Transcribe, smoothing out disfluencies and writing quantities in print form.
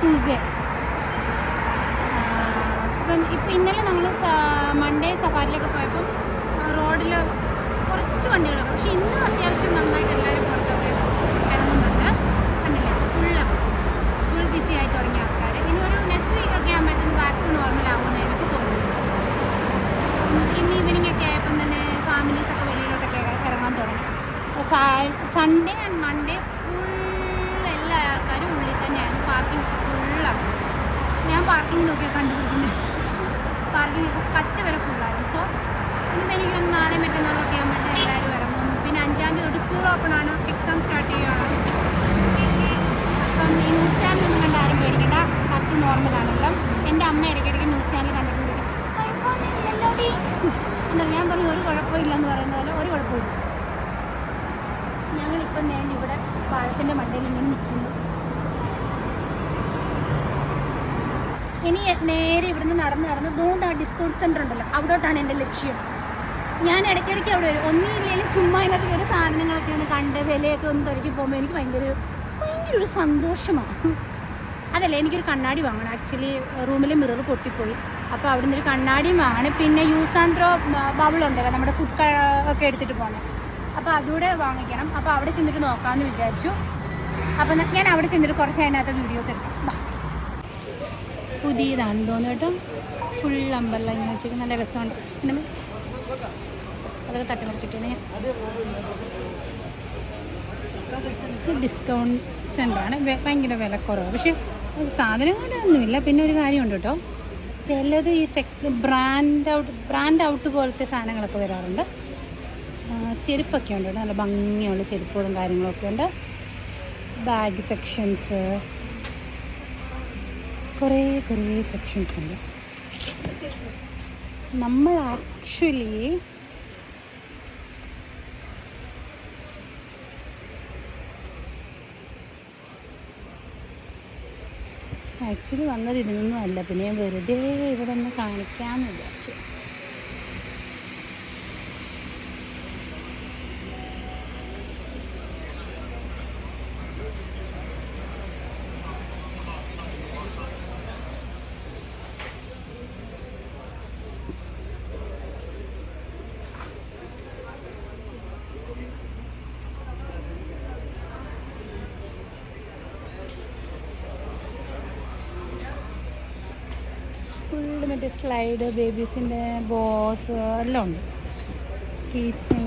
Tuesday. ഇപ്പം ഇന്നലെ നമ്മൾ മൺഡേ സഫാരിയിലൊക്കെ പോയപ്പം റോഡിൽ കുറച്ച് വണ്ടികളുണ്ട്. പക്ഷെ ഇന്ന് അത്യാവശ്യം നന്നായിട്ട് എല്ലാവരും പുറത്തൊക്കെ ഇറങ്ങുന്നുണ്ട്. കണ്ടില്ല, ഫുൾ ബിസി ആയി തുടങ്ങിയ ആൾക്കാർ. ഇനി ഒരു നെക്സ്റ്റ് വീക്കൊക്കെ ആകുമ്പോഴത്തേന് ബാക്ക് ടു നോർമൽ ആകുമെന്ന് എനിക്ക് തോന്നുന്നു. ഇന്ന് ഈവനിങ് ഒക്കെ ആയപ്പം തന്നെ ഫാമിലീസൊക്കെ വെളിയിലോട്ടൊക്കെ ഇറങ്ങാൻ തുടങ്ങി. സൺഡേ ആൻഡ് മൺഡേ ഫുൾ എല്ലാ ആൾക്കാരും ഉള്ളിൽ തന്നെയായിരുന്നു. പാർക്കിംഗ് ഒക്കെ ഫുള്ളാണ്. ഞാൻ പാർക്കിംഗ് നോക്കിയാൽ കണ്ടുപിടിക്കുന്നത്. പാർക്കിംഗ് ഒക്കെ കച്ച വരെ ഫുള്ളായിരുന്നു. സോ ഇനിയിപ്പോൾ എനിക്കൊന്ന് നാളെ മറ്റന്നാളൊക്കെ ആകുമ്പോഴത്തെ എല്ലാവരും ഇറങ്ങും. പിന്നെ 5-ാം തീയതി തൊട്ട് സ്കൂൾ ഓപ്പൺ ആണ്, എക്സാം സ്റ്റാർട്ട് ചെയ്യുകയാണ്. അപ്പം ഈ ന്യൂസ് ചാനലൊന്നും കണ്ട് ആരും പേടിക്കണ്ട, ബാക്ക് ടു നോർമലാണെങ്കിലും. എൻ്റെ അമ്മ ഇടയ്ക്കിടയ്ക്ക് ന്യൂസ് ചാനൽ കണ്ടിട്ടുണ്ട്. കുഴപ്പമൊന്നുമില്ലല്ലോടി എന്നല്ല ഞാൻ പറഞ്ഞു, ഒരു കുഴപ്പമില്ലെന്ന് പറയുന്ന പോലെ ഒരു കുഴപ്പമില്ല. ഞങ്ങളിപ്പം നേടി ഇവിടെ പാലത്തിൻ്റെ മണ്ടയിൽ ഇങ്ങനെ നിൽക്കുന്നു. ഇനി നേരെ ഇവിടുന്ന് നടന്ന് ദൂണ്ട് ആ ഡിസ്കൗണ്ട് സെൻ്റർ ഉണ്ടല്ലോ, അവിടോട്ടാണ് എൻ്റെ ലക്ഷ്യം. ഞാൻ ഇടയ്ക്കിടയ്ക്ക് അവിടെ വരും. ഒന്നുമില്ലെങ്കിലും ചുമ്മാ അതിനകത്ത് കയറി സാധനങ്ങളൊക്കെ ഒന്ന് കണ്ട് വിലയൊക്കെ ഒന്ന് തിരക്കി പോകുമ്പോൾ എനിക്ക് ഭയങ്കര ഒരു സന്തോഷമാണ്. അതല്ല, എനിക്കൊരു കണ്ണാടി വാങ്ങണം. ആക്ച്വലി റൂമിലെ മിറർ പൊട്ടിപ്പോയി. അപ്പോൾ അവിടെ നിന്നൊരു കണ്ണാടിയും വാങ്ങണം. പിന്നെ യൂസ് ആൻഡ് ത്രോ ബബിളുണ്ടല്ലോ, നമ്മുടെ ഫുഡ് ഒക്കെ എടുത്തിട്ട് പോകുന്നത്, അപ്പോൾ അതുകൂടെ വാങ്ങിക്കണം. അപ്പോൾ അവിടെ ചെന്നിട്ട് നോക്കാമെന്ന് വിചാരിച്ചു. അപ്പോൾ ഞാൻ അവിടെ ചെന്നിട്ട് കുറച്ച് അതിനകത്ത് വീഡിയോസ് എടുക്കാം. പുതിയതാണ് തോന്നുന്നു കേട്ടോ. ഫുൾ അമ്പലം ഇങ്ങനെ വെച്ചിട്ട് നല്ല രസമുണ്ട്. പിന്നെ അതൊക്കെ തട്ടിമറിച്ചിട്ടാണ് ഞാൻ. ഡിസ്കൗണ്ട് സെൻ്ററാണ്, ഭയങ്കര വിലക്കുറവ്. പക്ഷേ സാധനങ്ങളൊന്നുമില്ല. പിന്നെ ഒരു കാര്യമുണ്ട് കേട്ടോ, ചിലത് ഈ ബ്രാൻഡ് ഔട്ട് പോലത്തെ സാധനങ്ങളൊക്കെ വരാറുണ്ട്. ചെരുപ്പൊക്കെ ഉണ്ട് കേട്ടോ, നല്ല ഭംഗിയുള്ള ചെരുപ്പുകളും കാര്യങ്ങളൊക്കെ ഉണ്ട്. ബാഗ് സെക്ഷൻസ്, കുറേ സെക്ഷൻസ് ഉണ്ട്. നമ്മൾ ആക്ച്വലി വന്നത് ഇതിനൊന്നും അല്ല. പിന്നെ ഞാൻ വെറുതെ ഇവിടെ ഒന്ന് കാണിക്കാമെന്ന് വിചാരിച്ചു. ഫുള്ള് മറ്റേ സ്ലൈഡ്, ബേബീസിൻ്റെ ബോസ് എല്ലാം ഉണ്ട്. കീച്ചൻ,